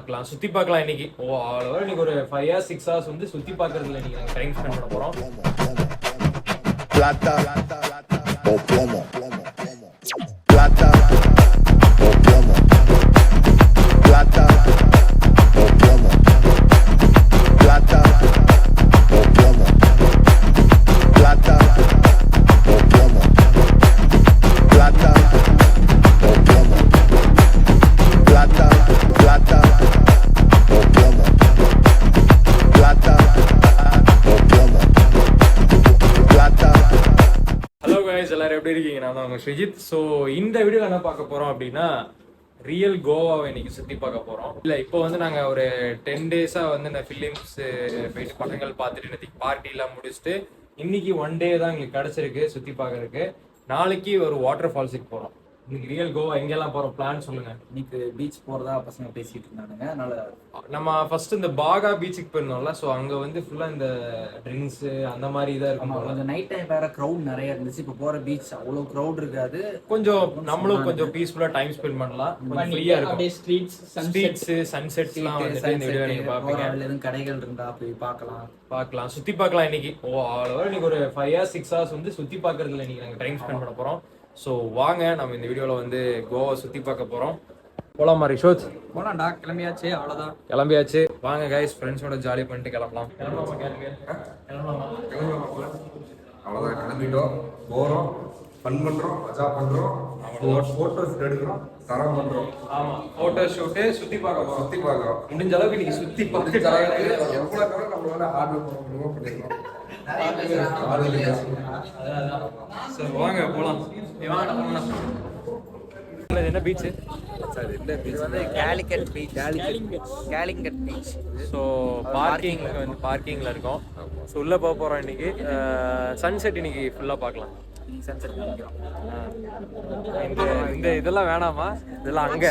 பார்க்கலாம், சுத்தி பார்க்கலாம். இன்னைக்கு இன்னைக்கு ஒரு 5 hours 6 hours வந்து சுத்தி பார்க்கறதுல இன்னைக்கு நாங்க டைம் ஸ்பெண்ட் பண்ண போறோம். Plata o plomo. Plata o plomo. Plata o plomo. Plata o plomo. Plata o plomo. Plata o plomo. Plata, plata o plomo. Plata o plomo. Plata. Hello guys, எல்லாரும் எப்படி இருக்கீங்க? நான் தான் உங்க ஸ்ரீஜித். ஸோ இந்த வீடியோவில் என்ன பார்க்க போறோம் அப்படின்னா, ரியல் கோவாவை இன்னைக்கு சுற்றி பார்க்க போறோம். இல்லை, இப்போ வந்து நாங்கள் ஒரு 10 days வந்து இந்த ஃபிலிம்ஸ் போயிட்டு படங்கள் பார்த்துட்டு இன்னைக்கு பார்ட்டிலாம் முடிச்சுட்டு இன்னைக்கு 1 day தான் எங்களுக்கு கிடைச்சிருக்கு சுற்றி பார்க்கறதுக்கு. நாளைக்கு ஒரு வாட்டர் ஃபால்ஸுக்கு போகிறோம். இன்னைக்கு ரியல் கோவா எங்கெல்லாம் போகிறோம், பிளான் சொல்லுங்க. இன்னைக்கு பீச் போகிறதா பசங்க பேசிட்டு இருந்தானுங்க. அதனால நம்ம ஃபர்ஸ்ட் இந்த பாகா பீச்சுக்கு போயிருந்தோம்ல. ஸோ அங்கே வந்து ஃபுல்லாக இந்த ட்ரிங்க்ஸ் அந்த மாதிரி தான் இருக்கும். கொஞ்சம் நைட் டைம் வேற க்ரௌட் நிறைய இருந்துச்சு. இப்போ போகிற பீச் அவ்வளோ க்ரௌட் இருக்காது. கொஞ்சம் நம்மளும் கொஞ்சம் பீஸ்ஃபுல்லாக டைம் ஸ்பெண்ட் பண்ணலாம், கொஞ்சம் ஃப்ரீயாக இருக்கும். ஸ்ட்ரீட்ஸ் சன்செட்ஸ்லாம் வந்துட்டு இந்த வீடியோ நீங்கள் பார்ப்பீங்க. எதுவும் கடைகள் இருந்தால் போய் பார்க்கலாம், சுற்றி பார்க்கலாம். இன்னைக்கு இன்னைக்கு ஒரு 5 hours 6 hours வந்து சுற்றி பார்க்கறதுல இன்னைக்கு நாங்கள் டைம் ஸ்பெண்ட் பண்ண போகிறோம். ஸோ வாங்க, நம்ம இந்த வீடியோவில் வந்து கோவா சுற்றி பார்க்க போகிறோம். போலாமா ரிஷோத்? போலாம்டா, கிளம்பியாச்சு. அவ்வளோதான், கிளம்பியாச்சு. வாங்க கைஸ், ஃப்ரெண்ட்ஸோட ஜாலி பண்ணிட்டு கிளம்பலாம். அவ்வளோதான், கிளம்பிட்டோம், போகிறோம், ஃபன் பண்ணுறோம், மஜா பண்ணுறோம், ஃபோட்டோஸ் எடுக்கிறோம், தரம் பண்ணுறோம். ஆமாம், ஃபோட்டோ ஷூட்டு, சுற்றி சுற்றி பார்க்குறோம். முடிஞ்ச அளவுக்கு இன்னைக்கு சுற்றி பார்த்து எவ்வளோ தவிர நம்மளால ஆர்டர் பண்ண முடியுமோ பண்ணிடலாம். சரி வாங்க போலாம். என்ன பீச்சு? வந்து கேலிக்கட் பீச். ஸோ பார்க்கிங்ல இருக்கோம். ஸோ உள்ள போக போறோம். இன்னைக்கு சன்செட் இன்னைக்கு ஃபுல்லா பார்க்கலாம். இந்த இதெல்லாம் வேணாமா? இதெல்லாம் அங்க.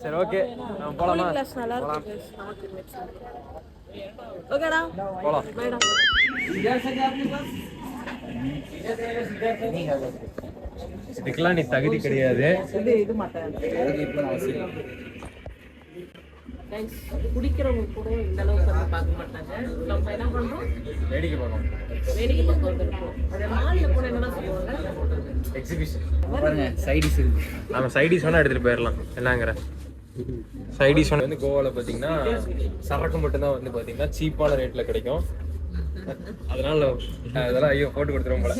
சரி ஓகே, நம்ம போலாமா? ஓகேடா, போலாம். இதுக்கெல்லாம் நீ தகுதி கிடையாது. குடிக்கிறவங்க கூட இந்த அளவுக்கு வந்து பார்க்க மாட்டாங்க. நம்ம என்ன பண்றோம், வேடிக்கை பார்க்கணும். வேடிக்கை பார்க்க வந்திருக்கோம். அதே மால்ல போன என்னன்னா சொல்லுவாங்க, எக்ஸிபிஷன் பாருங்க, சைடிஸ் இருக்கு. நம்ம சைடிஸ் வேணா எடுத்துட்டு போயிடலாம். என்னங்கிற சைடிஸ் வந்து கோவாவில் பார்த்தீங்கன்னா சரக்கு மட்டும்தான் வந்து பார்த்தீங்கன்னா சீப்பான ரேட்ல கிடைக்கும். அதனால அதெல்லாம் ஐயோ போட்டு கொடுத்துருவோம் போல.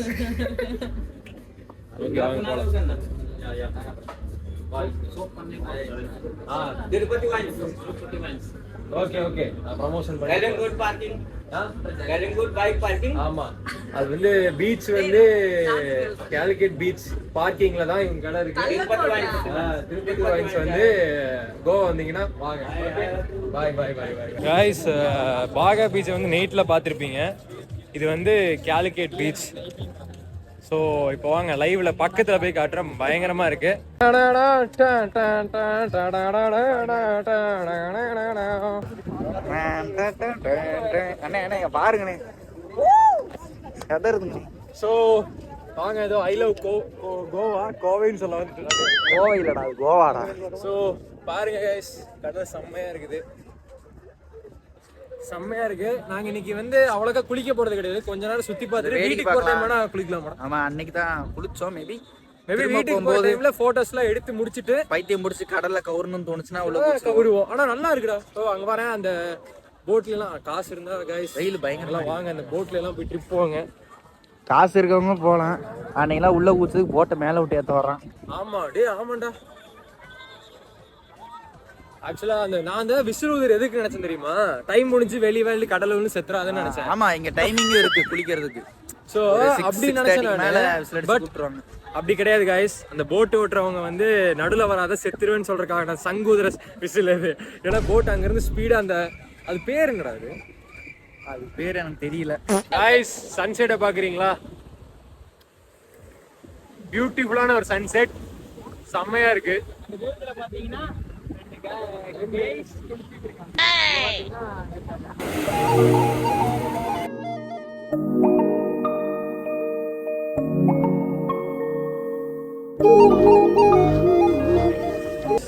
ஓகே வாங்க போலாம். ஓகே ஓகே, ப்ரமோஷன் பண்ணி. ஆமா, அது வந்து பீச் வந்து கேலிக்கட் பீச் பார்க்கிங்ல தான் இவங்க கடை இருக்கு. திருப்பதி வாயின்ஸ் வந்து கோவா வந்தீங்கன்னா வாங்க. பாய் பாய் பாய் பாய் गाइस. பாகா பீச் வந்து நைட்ல பார்த்திருப்பீங்க. இது வந்து கேலிக்கட் பீச். ஸோ இப்போ வாங்க லைவ்ல பக்கத்துல போய் காட்டுறேன். பயங்கரமா இருக்கு. பாருங்கண்ணே, ஸோ வாங்க, ஏதோ ஐ லவ் கோவா கோவைன்னு சொல்ல வந்துட்டு. கோவா இல்லடா, கோவாடா. ஸோ பாருங்க கைஸ், கடல் செம்மையா இருக்குது, செம்மையா இருக்கு. நாங்க இன்னைக்கு வந்து அவ்வளோக்கா குளிக்க போறது கிடையாது. கொஞ்ச நேரம் சுத்தி பார்த்துட்டு வீட்டுக்கு போற டைம் வேணா குளிக்கலாம் மேடம். ஆமா, அன்னைக்கு தான் குளிச்சோம். மேபி வீட்டுக்கு போற டைம்ல போட்டோஸ்லாம் எடுத்து முடிச்சிட்டு பைத்தியம் முடிச்சு கடல்ல கவுரணும்னு தோணுச்சுன்னா உள்ள விடுவோம். ஆனா நல்லா இருக்குடா. ஸோ அங்க வரேன், அந்த போட்ல எல்லாம் காசு இருந்தா கைஸ், வெயில் பயங்கரமா வாங்க அந்த போட்ல எல்லாம் போய் ட்ரிப் போவாங்க. காசு இருக்கவங்க போகலாம். அன்னைக்கெல்லாம் உள்ள ஊத்துக்கு போட்டை மேல விட்டு ஏற்ற வர்றான். ஆமா டே, ஆமாண்டா. ஆக்சுவலா அந்த நான் அந்த விசிறுதர் எதுக்கு நினைச்சேன் தெரியுமா? டைம் முடிஞ்சு வெளியே கடல்ல வந்து செத்துறாதுன்னு நினைச்சேன். ஆமா, இங்க டைமிங் இருக்கு குளிக்கிறதுக்கு. சோ அப்படி நினைச்சேன். அப்படி கிடையாது கைஸ். அந்த போட் ஓட்டுறவங்க வந்து நடுல வராத செத்துருவேன்னு சொல்றதுக்காக நான் சங்கூதர விசில் இது. ஏன்னா போட் அங்க இருந்து ஸ்பீடா அந்த அது பேர் என்னடா? அது பேர் எனக்கு தெரியல. கைஸ், சன்செட்டை பாக்குறீங்களா? பியூட்டிஃபுல்லான ஒரு சன்செட், செம்மையா இருக்கு. பாத்தீங்கன்னா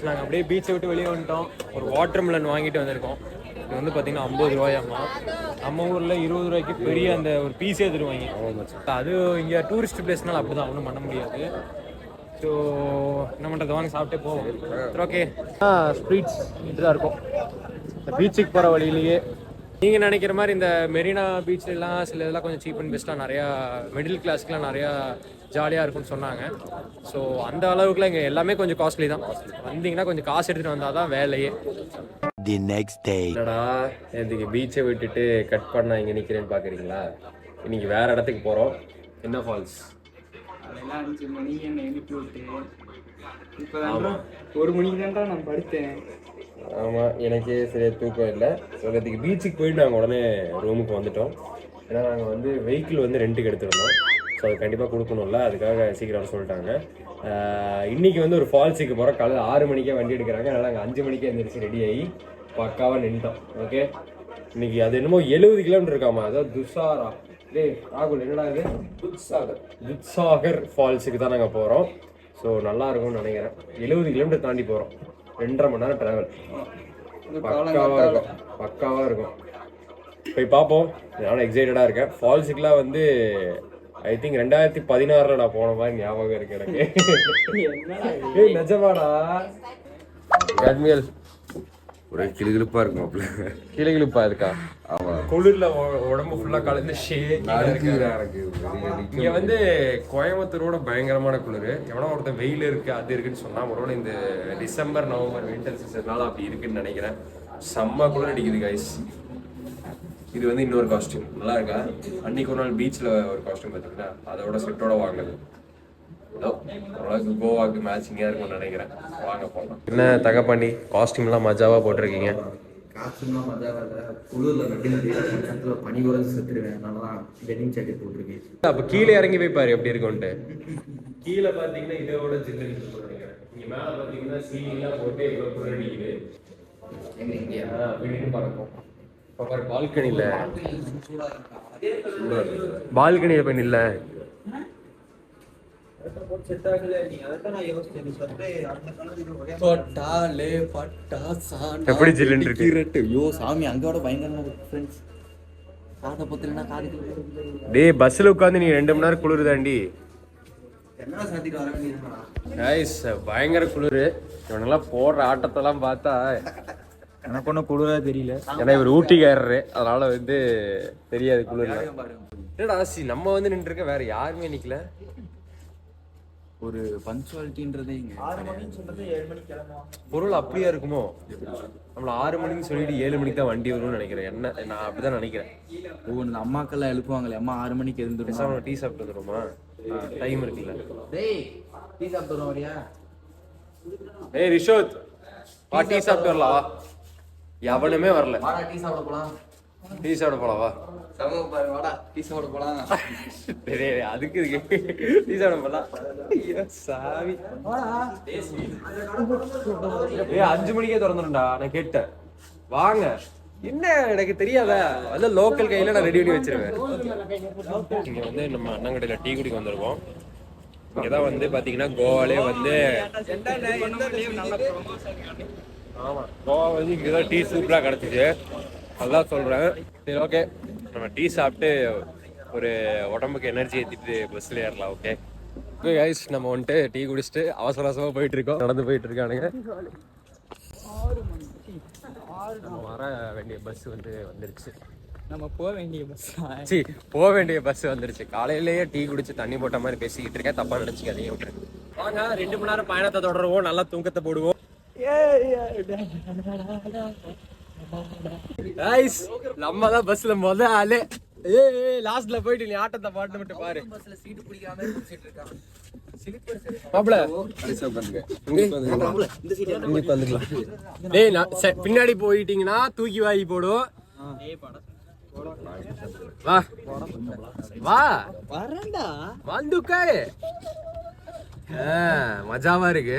கைஸ் நாங்கள் அப்படியே பீச்சை விட்டு வெளியே வந்துட்டோம். ஒரு வாட்டர் மிலன் வாங்கிட்டு வந்திருக்கோம். இது வந்து பார்த்தீங்கன்னா 50 ரூபாயாம்மா. நம்ம ஊரில் 20 ரூபாய்க்கு பெரிய அந்த ஒரு பீஸே தருவாங்க. அது இங்கே டூரிஸ்ட் பிளேஸ்னால அப்படி தான் ஒன்றும் பண்ண முடியாது. ஸோ என்ன பண்ணுறது, வாங்க சாப்பிட்டே போவோம். ஓகே ஸ்ட்ரீட்ஸ் இப்படிதான் இருக்கும் இந்த பீச்சுக்கு போகிற வழியிலேயே. நீங்கள் நினைக்கிற மாதிரி இந்த மெரினா பீச்லாம் சில இதெல்லாம் கொஞ்சம் சீப் அண்ட் பெஸ்ட்டாக நிறையா மிடில் கிளாஸ்க்குலாம் நிறையா ஜாலியாக இருக்கும்னு சொன்னாங்க. ஸோ அந்த அளவுக்குலாம் இங்கே எல்லாமே கொஞ்சம் காஸ்ட்லி தான். வந்தீங்கன்னா கொஞ்சம் காசு எடுத்துகிட்டு வந்தால் தான் வேலையே. The next day. என்னடா இதுக்கு பீச்சை விட்டுட்டு கட் பண்ண இங்கே நிற்கிறேன்னு பார்க்குறீங்களா? இன்னைக்கு வேற இடத்துக்கு போகிறோம். என்ன ஃபால்ஸ்? அதெல்லாம் 5 மணி என்னை எழுப்பி விட்டு இப்போ 1 மணிக்கு தான்டா நான் படுத்தேன். ஆமாம், எனக்கே சரியாக தூக்கம் இல்லை. சொல்கிறதுக்கு பீச்சுக்கு போயிட்டு நாங்கள் உடனே ரூமுக்கு வந்துட்டோம். ஏன்னா நாங்கள் வந்து வெஹிக்கிள் வந்து ரெண்ட்டுக்கு எடுத்துருந்தோம். ஸோ அது கண்டிப்பாக கொடுக்கணும்ல, அதுக்காக சீக்கிரம் சொல்லிட்டாங்க. இன்றைக்கி வந்து ஒரு ஃபால்ஸுக்கு போகிறோம். காலையில் 6 மணிக்கே வண்டி எடுக்கிறாங்க. அதனால் நாங்கள் 5 மணிக்கே எழுந்திரிச்சு ரெடி ஆகி பக்காவாக நின்ட்டோம். ஓகே, இன்னைக்கு அது என்னமோ 70 கிலோமீட்டர் இருக்காமா, அதாவது துஷாரா ராகுல் என்னடா இது துத்சாகர் ஃபால்ஸுக்கு தான் நாங்கள் போகிறோம். ஸோ நல்லா இருக்கும்னு நினைக்கிறேன். 70 கிலோமீட்டர் தாண்டி போகிறோம். 2.5 மணி நேரம் ட்ராவல். பக்காவாக இருக்கும். போய் பார்ப்போம். நானும் எக்ஸைட்டடாக இருக்கேன். ஃபால்ஸுக்குலாம் வந்து ஐ திங்க் 2016 நான் போன மாதிரி ஞாபகம் இருக்கு எனக்கு. நிஜமாடா காஷ்மீர் ஒரே கிளுகிழுப்பா இருக்கும். கிளுகிழுப்பா இருக்கா? ஆமா, குளிர்ல உடம்பு ஃபுல்லா கலந்து இங்க வந்து கோயம்புத்தூரோட பயங்கரமான குளிர். எவ்வளோ ஒருத்தன் வெயில் இருக்கு அது இருக்குன்னு சொன்னா, ஒருவேளை இந்த டிசம்பர் நவம்பர் வின்டர் சீசன்னால அப்படி இருக்குன்னு நினைக்கிறேன். செம்ம குளிர் அடிக்குது கைஸ். இது வந்து இன்னொரு காஸ்டியூம் நல்லா இருக்கா? அன்னைக்கு ஒரு நாள் பீச்சில் ஒரு காஸ்டியூம் பார்த்தீங்கன்னா அதோட செட்டோட வாங்குது. ஓரளவுக்கு கோவாக்கு மேட்சிங்காக இருக்கும்னு நினைக்கிறேன். வாங்க போகலாம். என்ன தகப்பாண்டி காஸ்டியூம்லாம் மஜாவாக போட்டிருக்கீங்க? காஸ்டியூம்லாம் மஜாவாக இல்லை. குளிரில் நேரத்தில் பனி குறைஞ்சி செத்துருவேன். அதனால தான் டெனிம் ஜாக்கெட் போட்டிருக்கேன். அப்போ கீழே இறங்கி போய் பாரு எப்படி இருக்கும்ட்டு. கீழே பார்த்தீங்கன்னா இதோட ஜில்லுன்னு நினைக்கிறேன். இங்கே மேலே பார்த்தீங்கன்னா சீலிங்லாம் போட்டு இவ்வளோ குளிர் அடிக்குது. எங்கே பறக்கும் பால்கனியில் போய் இல்லை. எப்படி ஜில்லுன்னு இருக்கு? ஐயோ சாமி, அங்கோட பயங்கரமா ஃப்ரெண்ட்ஸ். காதை பத்தினா காது டேய், பஸ்ஸில் உட்காந்து நீ 2 மணி நேரம் குளிர் தாண்டி. என்ன சாத்திட்டு வர வேண்டியது? பயங்கர குளிர். இவனெல்லாம் போடுற ஆட்டத்தெல்லாம் பார்த்தா எனக்கு ஒன்றும் குளிரா தெரியல. ஏன்னா இவர் ஊட்டிக்காரரு, அதனால வந்து தெரியாது குளிர்ல. என்னடா நம்ம வந்து நின்று இருக்க, வேற யாருமே நிக்கல. ஒரு பஞ்சுவாலிட்டின்றதே இங்க 6 மணின்னு சொல்றது 7 மணிக்கு கிளம்புவோம். பொருள் அப்படியா இருக்குமோ? நம்மள 6 மணிக்கு சொல்லிட்டு 7 மணிக்கு தான் வண்டி வரும்னு நினைக்கிறேன். என்ன, நான் அப்படிதான் நினைக்கிறேன். ஒவ்வொன்று அம்மாக்கெல்லாம் எழுப்புவாங்களே, அம்மா 6 மணிக்கு எழுந்துருமா, டீ சாப்பிட்டு வந்துடுமா? டைம் இருக்குல்ல. டேய் டீ சாப்பிட்டு வரோம் வரியா? ஏய் ரிஷோத், வா டீ சாப்பிட்டு வரலாம். எவனுமே வரல. வாடா டீ சாப்பிட போலாம். டீ சாப்பிட போலாம் வா. சமூக பாரு, வாடா டீ சாப்பிட போலாம். அதுக்கு டீ சாப்பிட போலாம். ஐயோ சாவி. ஏய் 5 மணிக்கே திறந்துடும்டா, நான் கேட்டேன். வாங்க. என்ன எனக்கு தெரியாத, அதான் லோக்கல் கையில நான் ரெடி பண்ணி வச்சிருவேன். இங்க வந்து நம்ம அண்ணங்கடையில டீ குடிக்க வந்திருக்கோம். இங்கதான் வந்து பாத்தீங்கன்னா கோவாலே வந்து ஆமா, கோவா வந்து இங்கதான் டீ சூப்பரா கிடைச்சிச்சு. அதான் சொல்றேன். சரி ஓகே, நம்ம டீ சாப்பிட்டு ஒரு உடம்புக்கு எனர்ஜி ஏற்றிட்டு பஸ்ஸில் ஏறலாம். ஓகே ஓகே கைஸ், நம்ம வந்துட்டு டீ குடிச்சிட்டு அவசர அவசரமாக போயிட்டு இருக்கோம். நடந்து போயிட்டு இருக்கானுங்க. வர வேண்டிய பஸ் வந்து வந்துருச்சு. நம்ம போக வேண்டிய பஸ் போக வேண்டிய பஸ் வந்துருச்சு. காலையிலேயே டீ குடிச்சு தண்ணி போட்ட மாதிரி பேசிக்கிட்டு இருக்கேன். தப்பா நினைச்சுக்காதீங்க. விட்டுருங்க. வாங்க 2 மணி நேரம் பயணத்தை தொடருவோம். நல்லா தூக்கத்தை போடுவோம். நம்ம தான் பஸ்ல முத ஆளு. லாஸ்ட்ல போயிட்டு நீ ஆட்டத்தை பாட்டு மட்டும் பாரு. பஸ்ல சீட்டு பிடிக்காம குடிச்சிட்டு இருக்காங்க. பின்னாடி போயிட்டீங்கன்னா தூக்கி வாங்கி போடும். வா வா வரேன்டா, வந்து உட்காரு. மஜாவா இருக்கு.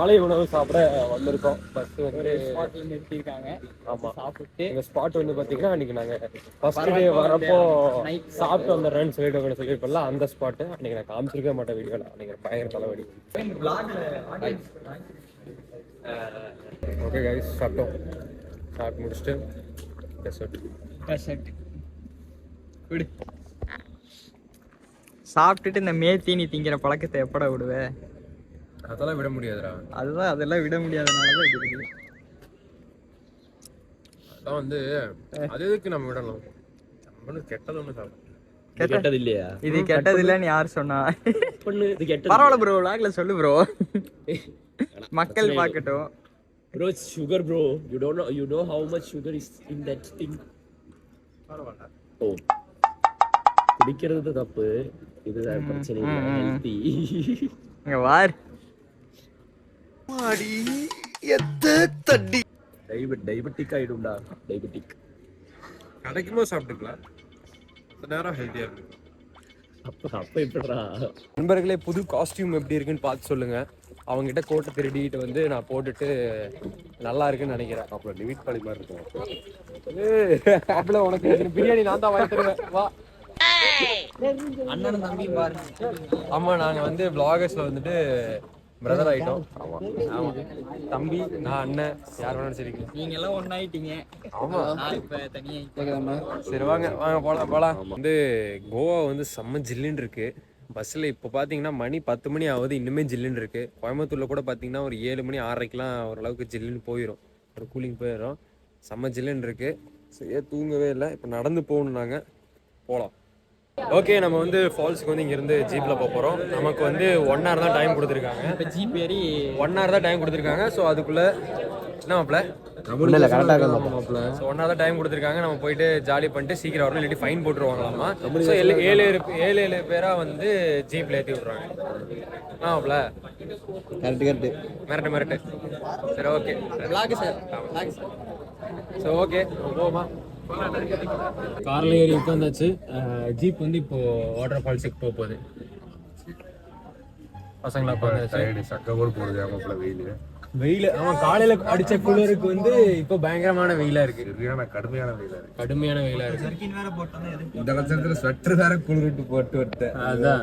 மாலை உணவு சாப்பிட வந்திருக்கோம். பஸ் வந்து ஸ்பாட்ல நிறுத்திருக்காங்க. ஆமா சாப்பிட்டு எங்க ஸ்பாட் வந்து பாத்தீங்கன்னா அன்னைக்கு நாங்க ஃபர்ஸ்ட் டே வரப்போ சாப்பிட்டு வந்துடுறேன்னு சொல்லியிருப்போம்ல அந்த ஸ்பாட். அன்னைக்கு நான் காமிச்சிருக்க மாட்டேன் வீடியோல. அன்னைக்கு பயங்கர தலைவலி. ஓகே கைஸ், சாப்பிட்டோம். சாப்பிட்டு முடிச்சுட்டு டெசர்ட் விடு. சாப்பிட்டுட்டு இந்த மேத்தீனி திங்கிற பழக்கத்தை எப்படா விடுவே? அதெல்லாம் விட முடியாதுடா. அதுதான், அதெல்லாம் விட முடியாதனாலதான் இது இருக்கு. அதான் வந்து அது எதுக்கு நம்ம விடணும்? நம்ம கெட்டது ஒண்ணு சாப்பிடும். கெட்டது இல்லையா? இது கெட்டது இல்லைன்னு யார் சொன்னா? பண்ணு இது கெட்டது. பரவாயில்ல ப்ரோ, லாக்ல சொல்லு ப்ரோ, மக்கள் பார்க்கட்டும். Bro, it's sugar bro. You know how much sugar is in that thing. பரவாயில்ல. ஓ, குடிக்கிறது தப்பு, இதுதான் பிரச்சனை இல்லை. ஹெல்த்தி. இங்க வார் அடி எத்த தடி டயபெட்டிக் ஆயிடும்டா. டயபெட்டிக் கிடைக்குமோ சாப்பிட்டுக்கலாம். நேரம் ஹெல்த்தியா இருக்கு. அப்ப எப்படிடா? நண்பர்களே, புது காஸ்டியூம் எப்படி இருக்குன்னு பார்த்து சொல்லுங்க. அவங்ககிட்ட கோட்டை திருடிட்டு வந்து நான் போட்டுட்டு நல்லா இருக்குன்னு நினைக்கிறேன். அப்புறம் லிமிட் பழி மாதிரி இருக்கும். அப்பல உனக்கு பிரியாணி நான் தான் வாங்கி தருவேன், வா. அண்ணனும் தம்பி பாரு. ஆமா, நாங்க வந்து vloggers-ல வந்துட்டு பிரதர் ஆயிட்டோம். ஆமா, தம்பி நான் அண்ணன் யார் வேணாலும் சரிங்க. நீங்க எல்லாம் ஒன்னாயிட்டீங்க. ஆமா, நான் இப்ப தனியா. சரி வாங்க போலாம். வந்து கோவா வந்து செம்ம ஜில்லுன்னு இருக்கு. பஸ்ஸில் இப்போ பார்த்தீங்கன்னா மணி 10 மணி ஆகுது, இன்னுமே ஜில்லுன்னு இருக்குது. கோயம்புத்தூரில் கூட பார்த்தீங்கன்னா ஒரு 7 மணி 6:30க்கெலாம் ஓரளவுக்கு ஜில்லுன்னு போயிடும், ஒரு கூலிங் போயிடும். செம்ம ஜில்லுன்னு இருக்குது. சரியாக தூங்கவே இல்லை. இப்போ நடந்து போகணும், நாங்கள் போகலாம். ஓகே, நம்ம வந்து ஃபால்ஸுக்கு வந்து இங்கேருந்து ஜீப்பில் போக போகிறோம். நமக்கு வந்து 1 hour தான் டைம் கொடுத்துருக்காங்க. இப்போ ஜீப் ஏறி 1 hour தான் டைம் கொடுத்துருக்காங்க. ஸோ அதுக்குள்ளே என்ன மாப்பிள்ள ஸோ 1 hour தான் டைம் கொடுத்துருக்காங்க. நம்ம போயிட்டு ஜாலி பண்ணிட்டு சீக்கிரம் வரணும், இல்லாட்டி ஃபைன் போட்டுருவாங்களாமா. ஸோ 7 பேராக வந்து ஜீப்பில் ஏற்றி விட்ருவாங்க. மாப்பிள்ள மிரட்டு. சரி ஓகே, ஸோ ஓகே போமா. கார்ல ஏறி உட்காந்தாச்சு. ஜீப் வந்து இப்போ வாட்டர் ஃபால்ஸுக்கு போக போகுது. பசங்களா உட்காந்தாச்சு. சக்கை கூட போடுது ஆமாப்புல வெயில். ஆமாம், காலையில அடிச்ச குளிருக்கு வந்து இப்போ பயங்கரமான வெயிலா இருக்கு. கடுமையான வெயிலா இருக்கு. இந்த லட்சத்துல ஸ்வெட்டர் வேற குளிரிட்டு போட்டு விட்டேன். அதான்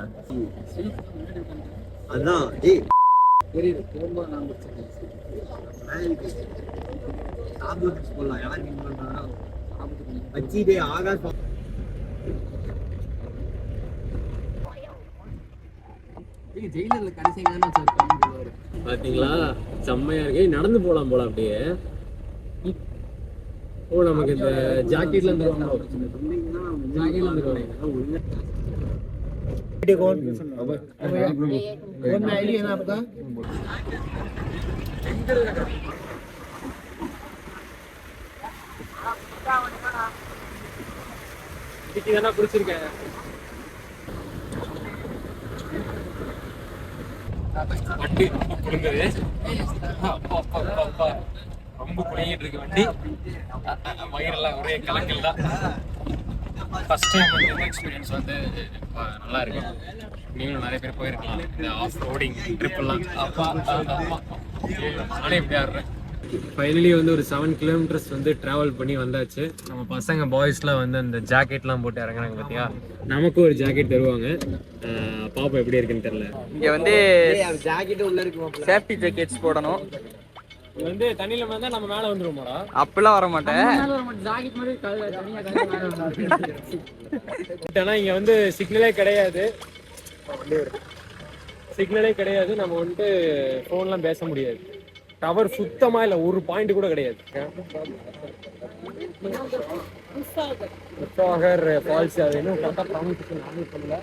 பாத்தீங்களா, செம்மையா இருக்கு. நடந்து போலாம் போல அப்படியே. ஓ, நமக்கு இந்த ஜாக்கெட்ல இருந்து பிடிச்சிருக்கேன். வண்டி குலுங்குது, ரொம்ப குலுங்கிட்டு இருக்கு வண்டி. வயிறெல்லாம் ஒரே கலக்கல் தான். ஃபர்ஸ்ட் டைம் வந்து இந்த எக்ஸ்பீரியன்ஸ் வந்து நல்லா இருக்கு. நீங்களும் நிறைய பேர் போயிருக்கலாம் இந்த ஆஃப் ரோடிங் ட்ரிப் எல்லாம். நானே இப்படி ஆடுறேன். ஃபைனலி வந்து ஒரு 7 kilometers வந்து ட்ராவல் பண்ணி வந்தாச்சு. நம்ம பசங்க பாய்ஸ்லாம் வந்து அந்த ஜாக்கெட்லாம் போட்டு இறங்குறாங்க பார்த்தியா. நமக்கு ஒரு ஜாக்கெட் தருவாங்க. பாப்பா எப்படி இருக்குன்னு தெரியல. இங்க வந்து ஜாக்கெட் உள்ள இருக்கு, சேஃப்டி ஜாக்கெட்ஸ் போடணும். இது வந்து தண்ணியில வந்தா நம்ம மேல வந்துருவோமாடா? அப்பெல்லாம் வர மாட்டேன். ஆனா இங்க வந்து சிக்னலே கிடையாது. நம்ம வந்துட்டு ஃபோன்லாம் பேச முடியாது. டவர் சுத்தமா இல்ல, ஒரு பாயிண்ட் கூட கிடையாது. உற்சாகர் ஃபால்ஸ் அது இன்னும் கரெக்டா ப்ரொனன்சியேஷன் நானே பண்ணல.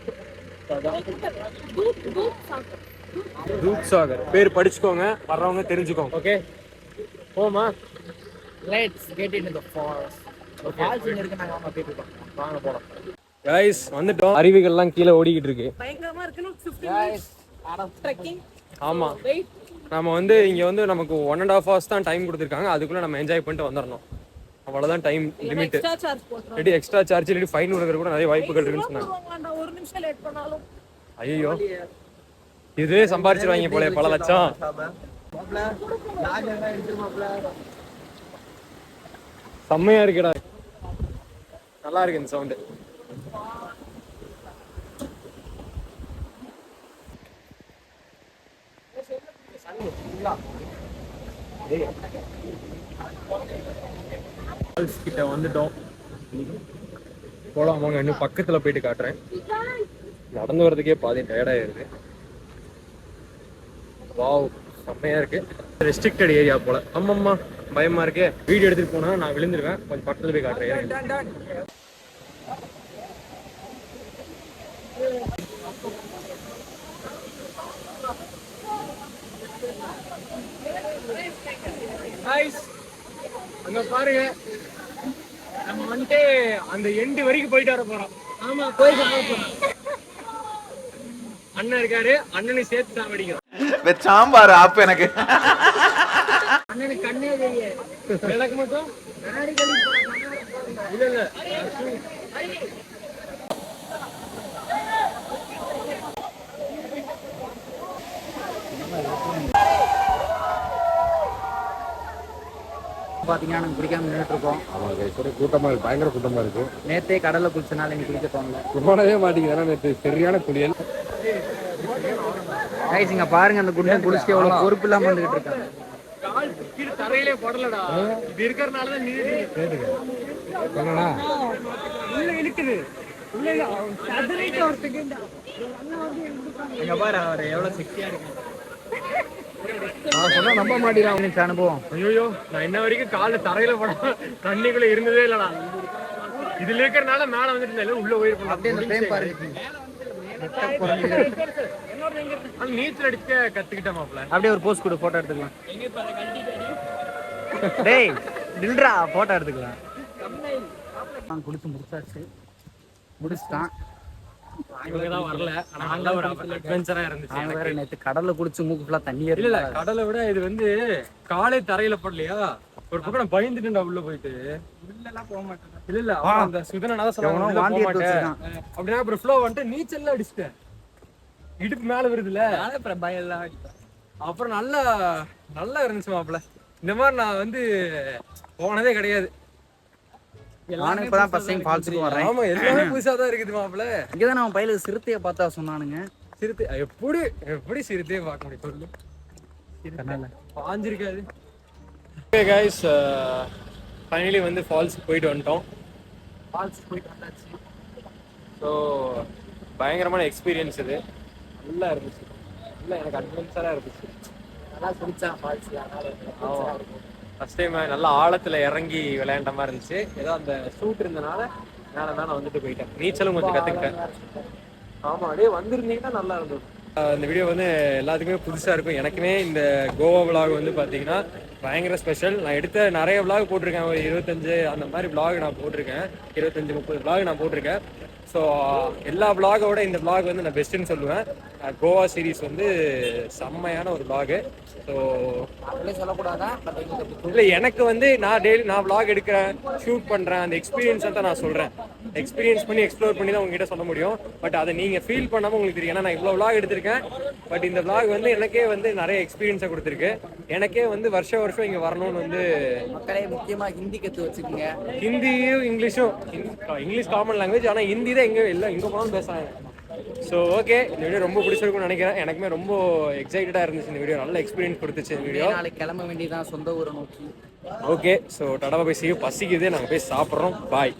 தூத்சாகர் பேர் படிச்சுக்கோங்க, வர்றவங்க தெரிஞ்சுக்கோங்க. ஓகே போமா, Let's get into the forest. Falls இங்க இருக்கு, நாங்க அங்க போயிட்டு இருக்கோம். வாங்க போலாம். गाइस வந்துட்டோம். அருவிகள்லாம் கீழே ஓடிக்கிட்டு இருக்கு. பயங்கரமா இருக்குன்னு 15 minutes ட்ரெக்கிங். ஆமா, நம்ம வந்து இங்க வந்து நமக்கு 1.5 hours தான் டைம் கொடுத்துருக்காங்க. அதுக்குள்ள நம்ம என்ஜாய் பண்ணிட்டு வந்துடணும். அவ்வளவுதான் டைம் லிமிட். எக்ஸ்ட்ரா சார்ஜ் போடுறோம். ரெடி எக்ஸ்ட்ரா சார்ஜ் இல்லாட்டி ஃபைன் விடுறது கூட நிறைய வாய்ப்புகள் இருக்குன்னு சொன்னாங்க. ஒரு நிமிஷம் லேட் பண்ணாலும் ஐயோ, இதே சம்பாரிச்சிருவாங்க போல பல லட்சம். செம்மையா இருக்குடா, நல்லா இருக்கு இந்த சவுண்டு. கிட்ட வந்துட்டோம், போலாம் வாங்க. இன்னும் பக்கத்துல போயிட்டு காட்டுறேன். நடந்து வர்றதுக்கே பாதி டயர்டாயிருது. வாவ், செம்மையா இருக்கு. ரெஸ்ட்ரிக்டட் ஏரியா போல. ஆமாம்மா, பயமா இருக்கு. வீடியோ எடுத்துட்டு போனா நான் விழுந்துருவேன். கொஞ்சம் பக்கத்துல போய் காட்டுறேன். அங்க பாருங்க, நம்ம வந்துட்டு அந்த எண்டு வரைக்கும் போயிட்டு வர போறோம். ஆமா, போயிட்டு போறோம். அண்ணன் இருக்காரு, அண்ணனை சேர்த்து தான் வெடிக்கிறோம். சாம்பார் ஆப் எனக்கு அண்ணனுக்கு கண்ணே தெரியாது. எனக்கு மட்டும் இல்ல இல்ல. பாத்தீங்கன்னா நாங்க குளிக்காம நின்றுட்டு இருக்கோம். கூட்டமா இருக்கு, பயங்கர கூட்டமா இருக்கு. நேத்தே கடல்ல குளிச்சனால இன்னைக்கு குளிக்க தோணல. குமாரவே மாட்டேங்குது. நேற்று சரியான குளியல். கைஸ் இங்க பாருங்க, அந்த குண்டை குளிச்சுட்டு எவ்வளவு பொறுப்பு இல்லாம வந்துகிட்டு இருக்காங்க. கால் கீழே தரையிலே படலடா. இது இருக்கறனாலதான் நின்னுட்டு உள்ள இழுக்குது. இங்க பாரு அவர் எவ்வளவு சக்தியா இருக்கு. நான் சொன்னா நம்ப மாட்டேங்கிறான் அனுபவம். ஐயோ, நான் இன்ன வரைக்கும் கால தரையில பட தண்ணிக்குள்ள இருந்ததே இல்லடா. இதுல இருக்கறனால மேல வந்துட்டு உள்ள போயிருப்போம். அப்படியே இந்த ஃப்ரேம் பாரு. நீச்சல் அடிக்க கத்துக்கிட்ட மாப்ள. அப்படியே ஒரு போஸ்ட் கொடு, போட்டோ எடுத்துக்கலாம். டேய் டில்ரா, போட்டோ எடுத்துக்கலாம். நான் குளிச்சு முடிச்சாச்சு, முடிச்சிட்டான். இவங்கதான் வரல. ஆனா நல்ல ஒரு அட்வென்ச்சரா இருந்துச்சு. நான் வேற நேத்து கடல்ல குளிச்சு மூக்கு ஃபுல்லா தண்ணி இல்ல இல்ல, கடலை விட இது வந்து காலை தரையில படலையா, ஒரு பக்கம் நான் பயந்துட்டேன்டா உள்ள போயிட்டு. உள்ளலாம் போக மாட்டேன். இல்ல இல்ல, அவன் அந்த சுதனனால சொல்லுவாங்க வாந்தி எடுத்து வச்சிருக்கான். அப்படின்னா அப்புறம் ஃப்ளோ வந்துட்டு நீச்சல் அடிச்சிட்டேன். இடுப்பு மேல வருதுல்ல, அப்புறம் பயம் எல்லாம் அப்புறம் நல்லா நல்லா இருந்துச்சு மாப்பிள்ள. இந்த மாதிரி நான் வந்து போனதே கிடையாது. நானும் இப்பதான் ஃபர்ஸ்ட் டைம் ஃபால்ஸ்க்கு வரேன். ஆமா, எல்லாமே புதுசா தான் இருக்குது மாப்பிள்ள. இங்கதான் அவன் பையில சிறுத்தையை பார்த்தா சொன்னானுங்க. சிறுத்தை எப்படி எப்படி சிறுத்தையே பார்க்க முடியும் சொல்லு? பாஞ்சிருக்காது. ஓகே கைஸ், ஃபைனலி வந்து ஃபால்ஸுக்கு போயிட்டு வந்துட்டோம். ஃபால்ஸ் போயிட்டு வந்தாச்சு. ஸோ பயங்கரமான எக்ஸ்பீரியன்ஸ் இது. நல்லா இருந்துச்சு, நல்லா எனக்கு அட்வென்ச்சராக இருந்துச்சு. நல்லா குளிச்சான் ஃபால்ஸ்ல. ஃபர்ஸ்ட் டைம் நல்லா ஆழத்துல இறங்கி விளையாண்ட மாதிரி இருந்துச்சு. ஏதோ அந்த சூட் இருந்தனால மேலே தான் நான் வந்துட்டு போயிட்டேன். நீச்சலும் கொஞ்சம் கற்றுக்கிட்டேன். ஆமாம், அப்படியே வந்திருந்தீங்கன்னா நல்லா இருந்தது. இந்த வீடியோ வந்து எல்லாத்துக்குமே புதுசாக இருக்கும். எனக்குமே இந்த கோவா விலாக் வந்து பார்த்தீங்கன்னா பயங்கர ஸ்பெஷல். நான் எடுத்த நிறைய விலாக் போட்டிருக்கேன். ஒரு 25 அந்த மாதிரி விலாக் நான் போட்டிருக்கேன். 25-30 விலாக் நான் போட்டிருக்கேன். ஸோ எல்லா விலாகோட இந்த விலாக் வந்து நான் பெஸ்ட்டுன்னு சொல்லுவேன். கோவா சீரீஸ் வந்து செம்மையான ஒரு விலாகு. ஸோ அப்படியே சொல்லக்கூடாதா? இல்லை, எனக்கு வந்து நான் டெய்லி நான் விலாக் எடுக்கிறேன், ஷூட் பண்ணுறேன், அந்த எக்ஸ்பீரியன்ஸ் தான் நான் சொல்கிறேன். எக்ஸ்பீரியன்ஸ் பண்ணி எக்ஸ்ப்ளோர் பண்ணி தான் உங்ககிட்ட சொல்ல முடியும். பட் அதை நீங்கள் ஃபீல் பண்ணாமல் உங்களுக்கு தெரியும். ஏன்னா நான் இவ்வளோ விலாக் எடுத்திருக்கேன். பட் இந்த விலாக் வந்து எனக்கே வந்து நிறைய எக்ஸ்பீரியன்ஸை கொடுத்துருக்கு. எனக்கே வந்து வருஷம் இங்கே வரணும்னு வந்து மக்களே முக்கியமாக ஹிந்தி கற்று வச்சுக்கோங்க. ஹிந்தியும் இங்கிலீஷும், இங்கிலீஷ் காமன் லாங்குவேஜ். ஆனால் ஹிந்தி தான் எங்கே போனாலும் பேசுகிறாங்க. ஸோ ஓகே, இந்த வீடியோ ரொம்ப பிடிச்சிருக்கும்னு நினைக்கிறேன். எனக்குமே ரொம்ப எக்ஸைட்டடாக இருந்துச்சு இந்த வீடியோ. நல்ல எக்ஸ்பீரியன்ஸ் கொடுத்துச்சு இந்த வீடியோ. நாளைக்கு கிளம்ப வேண்டியதான் சொந்த ஊரை நோக்கி. ஓகே, ஸோ டடா போய் பசிக்குது, நாங்கள் போய் சாப்பிட்றோம். பாய்.